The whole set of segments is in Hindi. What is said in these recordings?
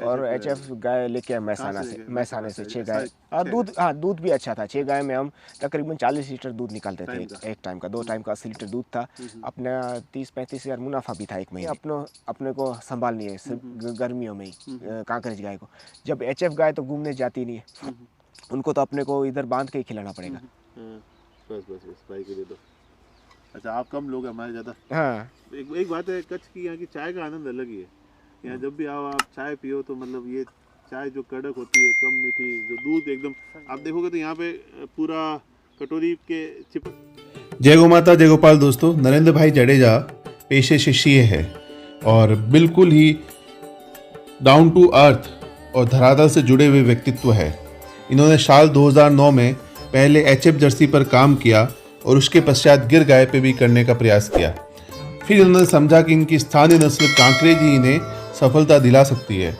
और एचएफ गाय लेके आए मैसाने से 6 गाय। और दूध, हाँ दूध भी अच्छा था। 6 गाय में हम तकरीबन 40 लीटर दूध निकालते थे एक टाइम का। 2 टाइम का 80 लीटर दूध था। अपना 30-35 हज़ार मुनाफा भी था एक महीने। अपने को संभालनी है गर्मियों में ही कांकरेज गाय को। जब एचएफ गाय तो घूमने जाती नहीं है, उनको तो अपने को इधर बांध के ही खिलाना पड़ेगा। बस भाई के दे दो। अच्छा, आप कम लोग, हमारे ज़्यादा। हाँ, एक बात है, कच्छ की यहाँ की चाय का आनंद अलग ही है। यहाँ जब भी आओ आप चाय पियो तो मतलब ये चाय जो कड़क होती है, कम मीठी, जो दूध एकदम, आप देखोगे तो यहाँ पे पूरा कटोरी के चिपक। जय गौ माता, जय गोपाल। दोस्तों, नरेंद्र भाई जडेजा पेशे से सीए है और बिल्कुल ही डाउन टू अर्थ और धरातल से जुड़े हुए व्यक्तित्व है। इन्होंने साल 2009 में पहले एचएफ जर्सी पर काम किया और उसके पश्चात गिर गाय पे भी करने का प्रयास किया। फिर इन्होंने समझा कि इनकी स्थानीय नस्ल कांकरेज ही इन्हें सफलता दिला सकती है।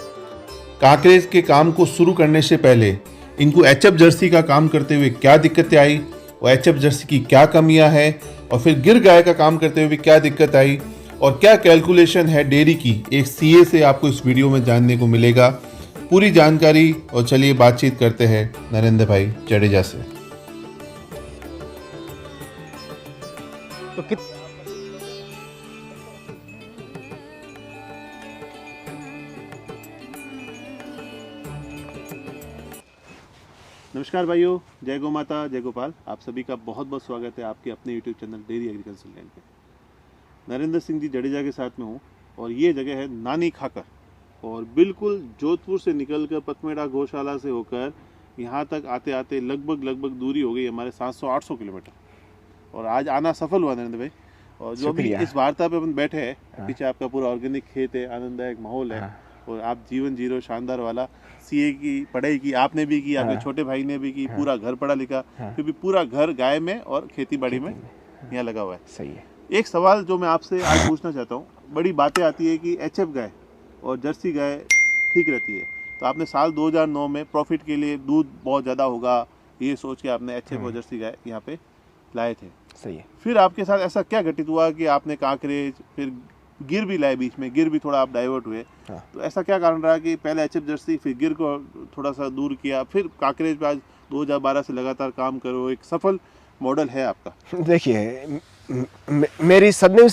कांकरेज के काम को शुरू करने से पहले इनको एचएफ जर्सी का काम करते हुए क्या दिक्कतें आई, और एचएफ जर्सी की क्या कमियां हैं, और फिर गिर गाय का काम करते हुए क्या दिक्कत आई, और क्या कैलकुलेशन है डेयरी की, एक सीए से आपको इस वीडियो में जानने को मिलेगा पूरी जानकारी। और चलिए बातचीत करते हैं नरेंद्र भाई जडेजा से। तो नमस्कार भाइयों, जय गौ माता, जय गोपाल। आप सभी का बहुत बहुत स्वागत है आपके अपने YouTube channel dairy agriculture land पे। नरेंद्र सिंह जी जडेजा के साथ में हूँ और ये जगह है नानी खाकर, और बिल्कुल जोधपुर से निकलकर पतमेड़ा गौशाला से होकर यहाँ तक आते आते लगभग दूरी हो गई हमारे 700-800 किलोमीटर। और आज आना सफल हुआ नरेंद्र भाई। और जो भी इस वार्ता पे अपन बैठे हैं, पीछे आपका पूरा ऑर्गेनिक खेत है, आनंददायक माहौल है, और आप जीवन जी रहे हो शानदार वाला। सीए की पढ़ाई की आपने भी की, आपके छोटे भाई ने भी की, पूरा घर पढ़ा लिखा, फिर भी पूरा घर गाय में और खेती बाड़ी में यहाँ लगा हुआ है। सही है। एक सवाल जो मैं आपसे आज पूछना चाहता हूँ, बड़ी बातें आती है कि एचएफ गाय और जर्सी गाय ठीक रहती है, तो आपने साल 2009 में प्रॉफिट के लिए दूध बहुत ज़्यादा होगा ये सोच के आपने एचएफ और जर्सी गाय यहाँ पे लाए थे। सही है। फिर आपके साथ ऐसा क्या घटित हुआ कि आपने कांकरेज, फिर गिर भी लाए, बीच में गिर भी थोड़ा आप डाइवर्ट हुए। तो ऐसा क्या कारण रहा कि पहले एचएफ जर्सी, फिर गिर को थोड़ा सा दूर किया, फिर कांकरेज पे आज 2012 से लगातार काम करो, एक सफल मॉडल है आपका। देखिए, मेरी सदमे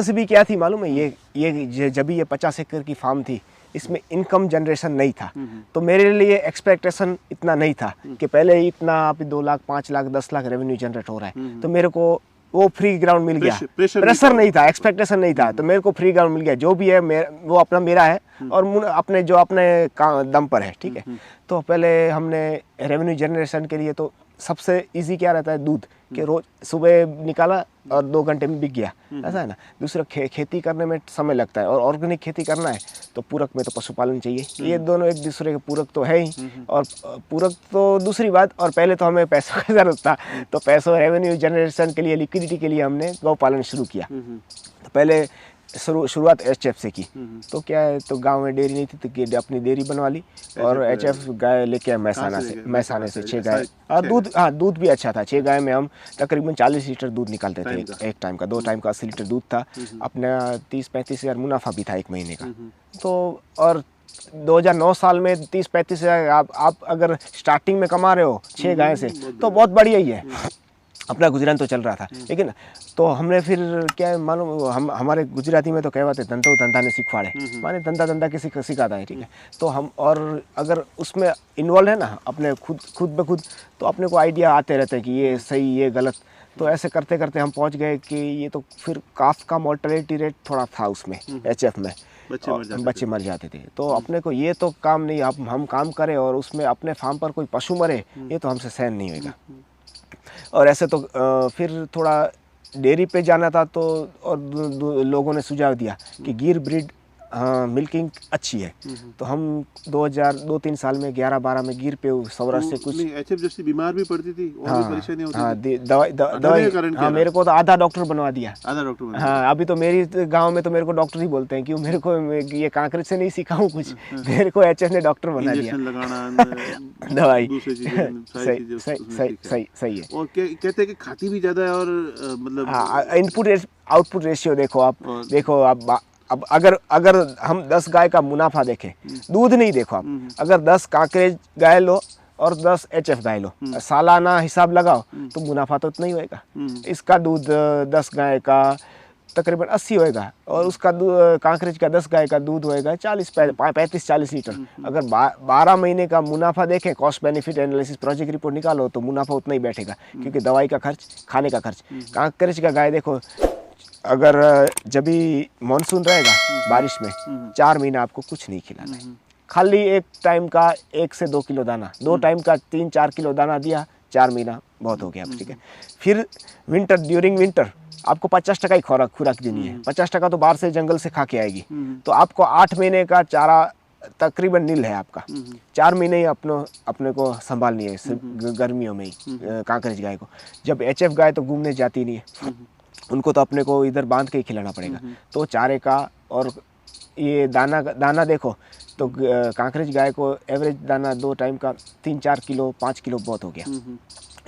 से भी क्या थी मालूम है, ये जब ये 50 एकड़ की फार्म थी, इसमें इनकम जनरेशन नहीं था, तो मेरे लिए एक्सपेक्टेशन इतना नहीं था कि पहले इतना आप 2 लाख, 5 लाख, 10 लाख रेवेन्यू जनरेट हो रहा है, तो मेरे को वो फ्री ग्राउंड मिल गया। प्रेशर नहीं था, एक्सपेक्टेशन नहीं था, तो मेरे को फ्री ग्राउंड मिल गया। जो भी है वो अपना मेरा है और अपने जो अपने दम पर है, ठीक है। तो पहले हमने रेवेन्यू जनरेशन के लिए तो सबसे इजी क्या रहता है, दूध के रोज सुबह निकाला और 2 घंटे में बिक गया, ऐसा है ना। दूसरा खेती करने में समय लगता है, और ऑर्गेनिक खेती करना है तो पूरक में तो पशुपालन चाहिए। ये दोनों एक दूसरे के पूरक तो है ही, और पूरक तो दूसरी बात। और पहले तो हमें पैसों की जरूरत था, तो पैसों रेवेन्यू जनरेशन के लिए, लिक्विडिटी के लिए हमने गौ पालन शुरू किया। तो पहले शुरुआत एचएफ से की। तो क्या है, तो गांव में डेयरी नहीं थी तो अपनी डेयरी बनवा ली, और एचएफ गाय लेके आए मैसाने से 6 गाय। और दूध, हाँ दूध भी अच्छा था। 6 गाय में हम तकरीबन 40 लीटर दूध निकालते थे एक टाइम का। 2 टाइम का 80 लीटर दूध था। अपना 30-35 हज़ार मुनाफा भी था एक महीने का। तो और 2009 साल में 30-35 हज़ार आप अगर स्टार्टिंग में कमा रहे हो 6 गाय से, तो बहुत बढ़िया ही है, अपना गुजरान तो चल रहा था। लेकिन तो हमने फिर क्या मालूम, हमारे गुजराती में तो कहवाते धंधो धंधा ने सिखवाड़े, माने धंधा किसी को सिखाता है, ठीक है। तो हम, और अगर उसमें इन्वॉल्व है ना अपने खुद ब खुद, तो अपने को आइडिया आते रहते हैं कि ये सही, ये गलत। तो ऐसे करते करते हम पहुंच गए कि ये तो फिर काफ का मोर्टेलिटी रेट थोड़ा था उसमें, एचएफ में बच्चे मर जाते थे। तो अपने को ये तो काम नहीं, हम काम करें और उसमें अपने फार्म पर कोई पशु मरे, ये तो हमसे सहन नहीं होगा। और ऐसे तो फिर थोड़ा डेयरी पे जाना था, तो और लोगों ने सुझाव दिया कि गिर ब्रीड मिल्किंग अच्छी है। तो हम 2002-3 साल में 11-12 में गिर पे सौराष्ट्र से कुछ एचएफ जर्सी बीमार भी पड़ती थी और भी परेशानी होती थी। दवाई, हाँ मेरे को तो आधा डॉक्टर बनवा दिया। आधा डॉक्टर? हाँ, अभी तो मेरी गांव में तो मेरे को डॉक्टर ही बोलते हैं, क्यों, मेरे को ये कांकरेज से नहीं सीखा हूँ कुछ, मेरे को एचएफ ने डॉक्टर बना दिया। दवाई सही है। और कहते हैं कि खाती भी ज्यादा है, और मतलब इनपुट आउटपुट रेशियो देखो आप अब अगर हम 10 गाय का मुनाफा देखें, दूध नहीं देखो आप, अगर 10 कांकरेज गाय लो और 10 HF गाय लो, सालाना हिसाब लगाओ तो मुनाफा तो उतना ही होएगा। इसका दूध 10 गाय का तकरीबन 80 होएगा और उसका कांकरेज का 10 गाय का दूध होएगा 35-40 लीटर। अगर 12 महीने का मुनाफा देखें, cost benefit analysis project report निकालो तो मुनाफा उतना ही बैठेगा, क्योंकि दवाई का खर्च, खाने का खर्च। कांकरेज का गाय देखो, अगर जब भी मानसून रहेगा बारिश में 4 महीना आपको कुछ नहीं खिलाना है, खाली एक टाइम का 1 से 2 किलो दाना, 2 टाइम का 3-4 किलो दाना दिया, 4 महीना बहुत हो गया, ठीक है। फिर विंटर, ड्यूरिंग विंटर आपको 50% ही खुराक देनी है, 50% तो बाहर से जंगल से खा के आएगी, तो आपको 8 महीने का चारा तकरीबन नील है आपका, 4 महीने ही अपने को संभालनी है गर्मियों में ही कांकरेज गाय को। जब HF गाय तो घूमने जाती नहीं है, उनको तो अपने को इधर बांध के ही खिलाना पड़ेगा, तो चारे का और ये दाना देखो तो कांकरेज गाय को एवरेज दाना 2 टाइम का 3-4 किलो 5 किलो बहुत हो गया।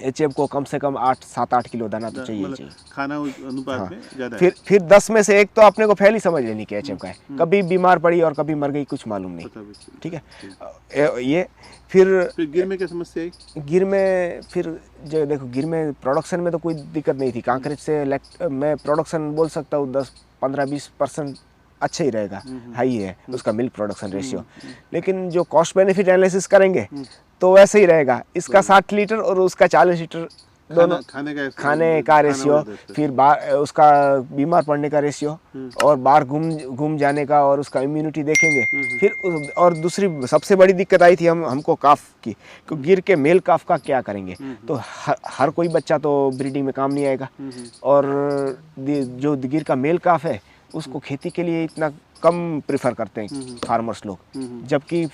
HF को कम से कम 8-7-8 किलो दाना तो चाहिए खाना अनुपात में ज्यादा है। फिर 10 में से एक तो अपने को फैल ही समझ लेनी कि HF गाय कभी बीमार पड़ी और कभी मर गई, कुछ मालूम नहीं, ठीक है। ये फिर गिर में क्या समस्या आई? गिर में फिर जो देखो, गिर में प्रोडक्शन में तो कोई दिक्कत नहीं थी, कांकरेज से मैं प्रोडक्शन बोल सकता हूँ 10-15-20% अच्छा ही रहेगा, हाई है उसका मिल्क प्रोडक्शन रेशियो। लेकिन जो कॉस्ट बेनिफिट एनालिसिस करेंगे तो वैसे ही रहेगा, इसका 60 लीटर और उसका 40 लीटर दोनों खाने का रेशियो, फिर उसका बीमार पड़ने का रेशियो और बाहर घूम जाने का, और उसका इम्यूनिटी देखेंगे। फिर और दूसरी सबसे बड़ी दिक्कत आई थी हमको काफ की, तो गिर के मेल काफ का क्या करेंगे, तो हर कोई बच्चा तो ब्रीडिंग में काम नहीं आएगा, और जो गिर का मेल काफ है उसको खेती के लिए इतना कम प्रेफर करते हैं फार्मर्स लोग, जबकि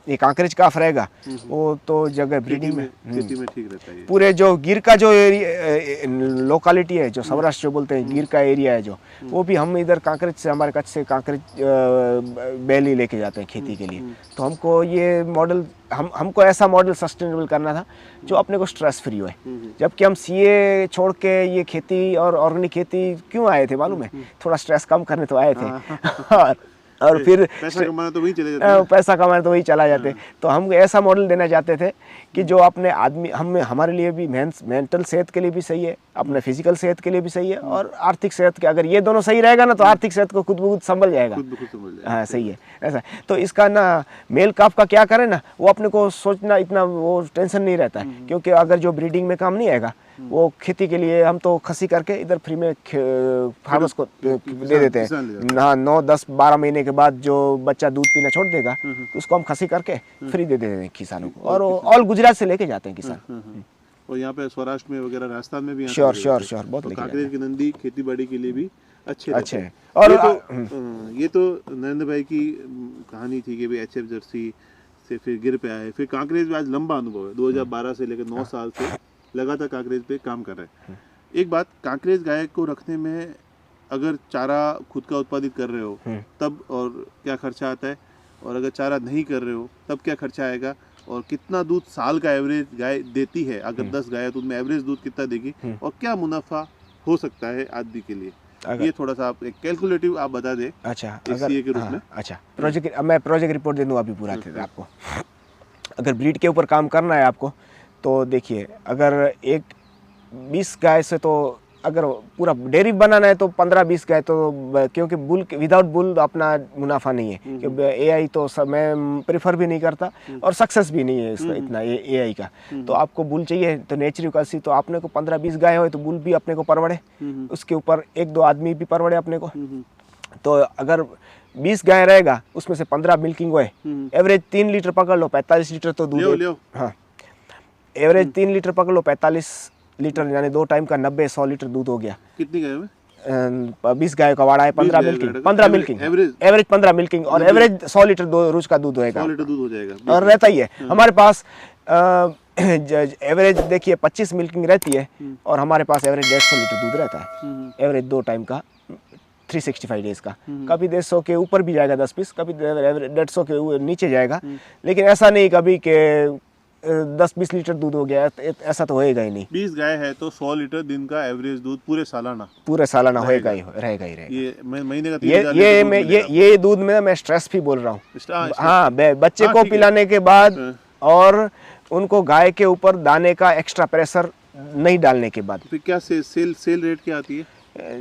ये कांकरेज काफ रहेगा वो तो जगह ब्रीडिंग में खेती में ठीक रहता है। पूरे जो गिर का जो लोकालिटी है, जो सौराष्ट्र जो बोलते हैं गिर का एरिया है, जो वो भी हम इधर कांकरेज से, हमारे कच्छ से कांकरेज बैली लेके जाते हैं खेती के लिए। तो हमको ये मॉडल हमको ऐसा मॉडल सस्टेनेबल करना था जो अपने को स्ट्रेस फ्री हो, जबकि हम सीए छोड़ के ये खेती और ऑर्गेनिक खेती क्यों आए थे मालूम है, थोड़ा स्ट्रेस कम करने तो आए थे और फिर पैसा कमाना तो वही चले जाते, पैसा कमाना तो वही चला जाते। तो हम ऐसा मॉडल देना चाहते थे कि जो अपने आदमी हमारे लिए भी मेंटल सेहत के लिए भी सही है, अपने फिजिकल सेहत के लिए भी सही है, और आर्थिक सेहत के, अगर ये दोनों सही रहेगा ना तो आर्थिक सेहत को खुद ब खुद संभल जाएगा। हाँ सही है ऐसा। तो इसका ना मेल काफ का क्या करें ना, वो अपने को सोचना इतना वो टेंशन नहीं रहता है, क्योंकि अगर जो ब्रीडिंग में काम नहीं आएगा वो खेती के लिए हम तो खसी करके इधर फ्री में फार्मर्स को दे देते हैं। हाँ 9-10-12 महीने के बाद जो बच्चा दूध पीना छोड़ देगा उसको हम खसी करके फ्री दे देते हैं किसानों को, और ऑल गुजरात से लेके जाते हैं किसान। और यहाँ पे सौराष्ट्र में वगैरह राजस्थान में भी श्योर बहुत लेके कांकरेज की नंदी खेती बाड़ी के लिए भी अच्छे है। और ये तो नरेंद्र भाई की कहानी थी कि भाई HF जर्सी से फिर गिर पे आए, फिर कांकरेज में आज लंबा अनुभव है, 2012 से लेकर 9 साल से लगातार कांकरेज पे काम कर रहे हैं। एक बात, कांकरेज गाय को रखने में अगर चारा खुद का उत्पादित कर रहे हो तब और क्या खर्चा आता है, और अगर चारा नहीं कर रहे हो तब क्या खर्चा आएगा, और कितना दूध साल का एवरेज गाय देती है, अगर 10 गाय तो उनमें एवरेज दूध कितना देगी, और क्या मुनाफा हो सकता है आदमी के लिए, ये थोड़ा सा आप एक कैलकुलेटिव आप बता दें। अच्छा अगर के रूप में अच्छा मैं प्रोजेक्ट रिपोर्ट दे दूँ अभी पूरा आपको। अगर ब्रीड के ऊपर काम करना है आपको तो देखिए, अगर 20 गाय से तो अगर पूरा डेयरी बनाना है तो 15-20 गाय तो, क्योंकि बुल विदाउट बुल अपना मुनाफा नहीं है, क्योंकि एआई तो मैं प्रेफर भी नहीं करता और सक्सेस भी नहीं है इसका इतना एआई का। तो आपको बुल चाहिए तो नेचुरल कसी, तो आपने को 15-20 गाय हो तो बुल भी अपने को परवड़े, उसके ऊपर 1-2 आदमी भी परवड़े अपने को। तो अगर 20 गाय रहेगा उसमें से 15 मिल्किंग हुए, एवरेज 3 लीटर पकड़ लो, 45 लीटर तो दूध। हाँ एवरेज 3 लीटर पकड़ लो, 45 लीटर यानी 2 टाइम का 90-100 लीटर दूध हो गया। कितनी गाय में? 20 गाय का वाड़ा है, 15 मिल्किंग एवरेज 15 मिल्किंग, और एवरेज 100 लीटर रोज का दूध होएगा, 100 लीटर दूध हो जाएगा और रहता ही है। हमारे पास एवरेज देखिए 25 मिल्किंग रहती है, और हमारे पास एवरेज 150 लीटर दूध रहता है, एवरेज 2 टाइम का 365 डेज का। कभी 150 के ऊपर भी जाएगा 10 पीस, कभी 150 के नीचे जाएगा, लेकिन ऐसा नहीं कभी के 10-20 लीटर दूध हो गया, ऐसा तो होएगा ही नहीं। 20 गाय है तो 100 लीटर दिन का एवरेज दूध पूरे सालाना पूरे सालाना होएगा ही, रहेगा ही रहेगा। ये महीने का 3000 लीटर दूध मिलेगा। ये दूध में मैं स्ट्रेस भी बोल रहा हूँ। हाँ, बच्चे हाँ, को ठीक है। पिलाने के बाद हाँ। और उनको गाय के ऊपर दाने का एक्स्ट्रा प्रेशर नहीं डालने के बाद। फिर क्या सेल रेट क्या आती है?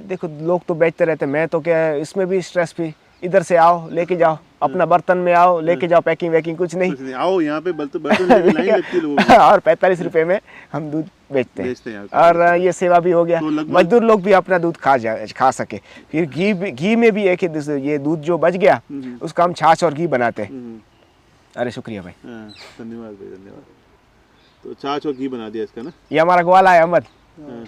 देखो लोग तो बेचते रहते, मैं तो क्या है, इसमें भी स्ट्रेस भी, इधर से आओ लेके जाओ, अपना बर्तन में आओ लेके जाओ, पैकिंग वैकिंग कुछ नहीं। कुछ नहीं, आओ यहाँ पे बर्तन लेके लाइन लगती है लोगों की। और 45 रुपए में हम दूध बेचते बेचते हैं हैं, यहाँ पे। और ये सेवा भी हो गया, तो लगभग- मजदूर लोग भी अपना दूध खा सके। फिर घी में भी एक ये दूध जो बच गया उसका हम छाछ और घी बनाते हैं। अरे शुक्रिया भाई। हाँ, धन्यवाद भाई, धन्यवाद। तो छाछ और घी बना दिया इसका ना। ये हमारा ग्वाला है अहमद। हाँ।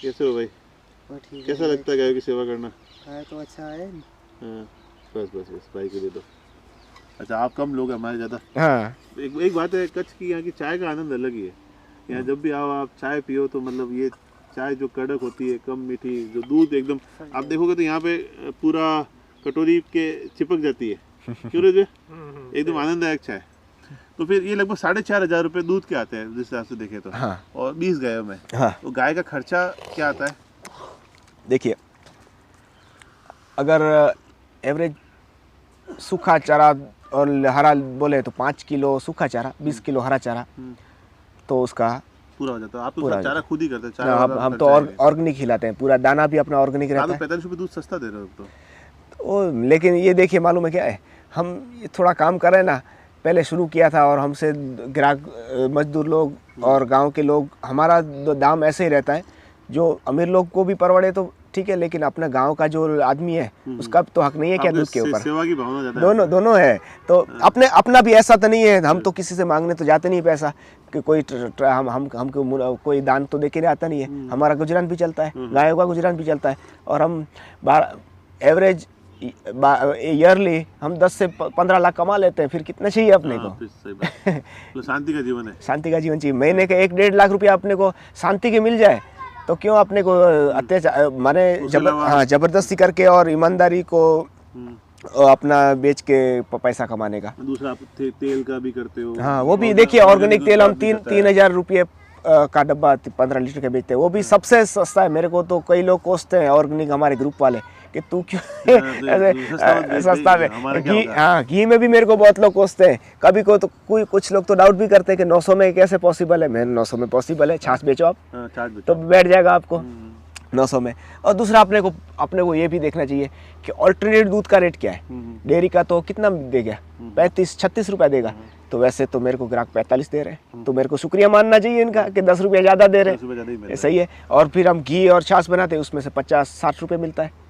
कैसे हो भाई? ठीक कैसा लगता है गायों की सेवा करना? है तो अच्छा है। हाँ, बस भाई के लिए तो। अच्छा, आप कम लोग हैं, हमारे ज़्यादा। हाँ, एक बात है, कच्छ की यहाँ की चाय का आनंद अलग ही है। यहाँ जब भी आओ आप चाय पियो तो मतलब ये चाय जो कड़क होती है, कम मीठी, जो दूध एकदम आप देखोगे तो यहाँ पे पूरा कटोरी के चिपक जाती है। क्यों रे जी? एकदम आनंददायक चाय। तो फिर ये लगभग 4,500 रुपये दूध के आते हैं जिस हिसाब से देखे तो। हाँ। और 20 गायों में। हाँ। तो गाय का खर्चा क्या आता है? देखिए, अगर एवरेज सूखा चारा और हरा बोले तो 5 किलो सूखा चारा, 20 किलो हरा चारा, तो उसका पूरा हो जाता है। आप तो पूरा चारा खुद ही करते हैं? चारा ना, वाला हम तो खर्चा है। ऑर्गेनिक खिलाते हैं, पूरा दाना भी अपना ऑर्गेनिक रहता है। 45 रुपये दूध सस्ता दे रहे हो तो। लेकिन ये देखिए, मालूम है क्या है, हम ये थोड़ा काम कर रहे हैं ना, पहले शुरू किया था और हमसे ग्राहक मजदूर लोग और गांव के लोग, हमारा दाम ऐसे ही रहता है, जो अमीर लोग को भी परवड़े तो ठीक है, लेकिन अपने गांव का जो आदमी है उसका तो हक नहीं है क्या दूध के ऊपर? सेवा की भावना ज़्यादा है। दोनों है। तो अपना भी ऐसा तो नहीं है, हम तो किसी से मांगने तो जाते नहीं पैसा कि कोई हमको कोई दान तो देके आता नहीं है। हमारा गुजरान भी चलता है, गायों का गुजरान भी चलता है, और हम एवरेज ईयरली हम 10 से 15 लाख कमा लेते हैं। फिर कितना चाहिए अपने को? फिर सही बात है। तो शांति का जीवन है। शांति का जीवन चाहिए। महीने के 1-1.5 लाख रुपया अपने को शांति के मिल जाए तो क्यों अपने को अत्याचार माने जबरदस्ती करके और ईमानदारी को अपना बेच के पैसा कमाने का। दूसरा आप तेल का भी करते हो। हाँ, वो भी देखिए, ऑर्गेनिक तेल हम 3,000 रुपये का डब्बा 15 लीटर के बेचते हैं, वो भी सबसे सस्ता है। मेरे को तो कई लोग कोसते हैं ऑर्गेनिक हमारे ग्रुप वाले कि तू क्यों ऐसे सस्ता में। घी में भी मेरे को बहुत लोग कोसते हैं। कभी को तो कुछ लोग तो डाउट भी करते हैं कि 900 में कैसे पॉसिबल है। मैं 900 में पॉसिबल है, छाछ बेचो आप तो बैठ जाएगा आपको 900 में। और दूसरा अपने को ये भी देखना चाहिए कि ऑल्टरनेट दूध का रेट क्या है। डेयरी का तो कितना देगा? 35-36 रुपये देगा, तो वैसे तो मेरे को ग्राहक 45 दे रहे हैं, तो मेरे को शुक्रिया मानना चाहिए इनका कि 10 रुपये ज़्यादा दे रहे हैं। सही है। और फिर हम घी और छाछ बनाते हैं, उसमें से 50-60 रुपये मिलता है।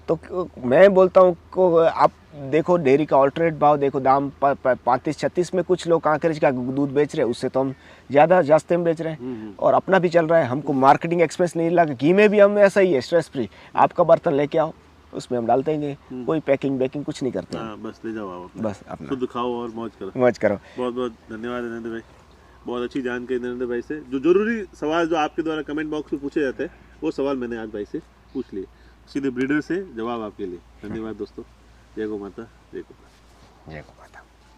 तो मैं बोलता हूँ को आप देखो डेयरी का ऑल्टरनेट भाव देखो, दाम 35-36 में कुछ लोग कांकरेज का दूध बेच रहे हैं, उससे तो हम ज़्यादा सस्ते में बेच रहे हैं और अपना भी चल रहा है। हमको मार्केटिंग एक्सपेंस नहीं लगा। घी में भी हम ऐसा ही है, स्ट्रेस फ्री। आपका बर्तन लेके आओ, उसमें हम डालते हैं, कोई पैकिंग कुछ नहीं करते हैं। बस ले जाओ आप, बस अपना शुद्ध खाओ और मौज करो। बहुत बहुत धन्यवाद नरेंद्र भाई, बहुत अच्छी जानकारी नरेंद्र भाई से। जो जरूरी सवाल जो आपके द्वारा कमेंट बॉक्स में पूछे जाते हैं, वो सवाल मैंने आज भाई से पूछ लिए। सीधे ब्रीडर से जवाब आपके लिए। धन्यवाद दोस्तों। जय गौ माता, जय गोपाल। जय गोपाल।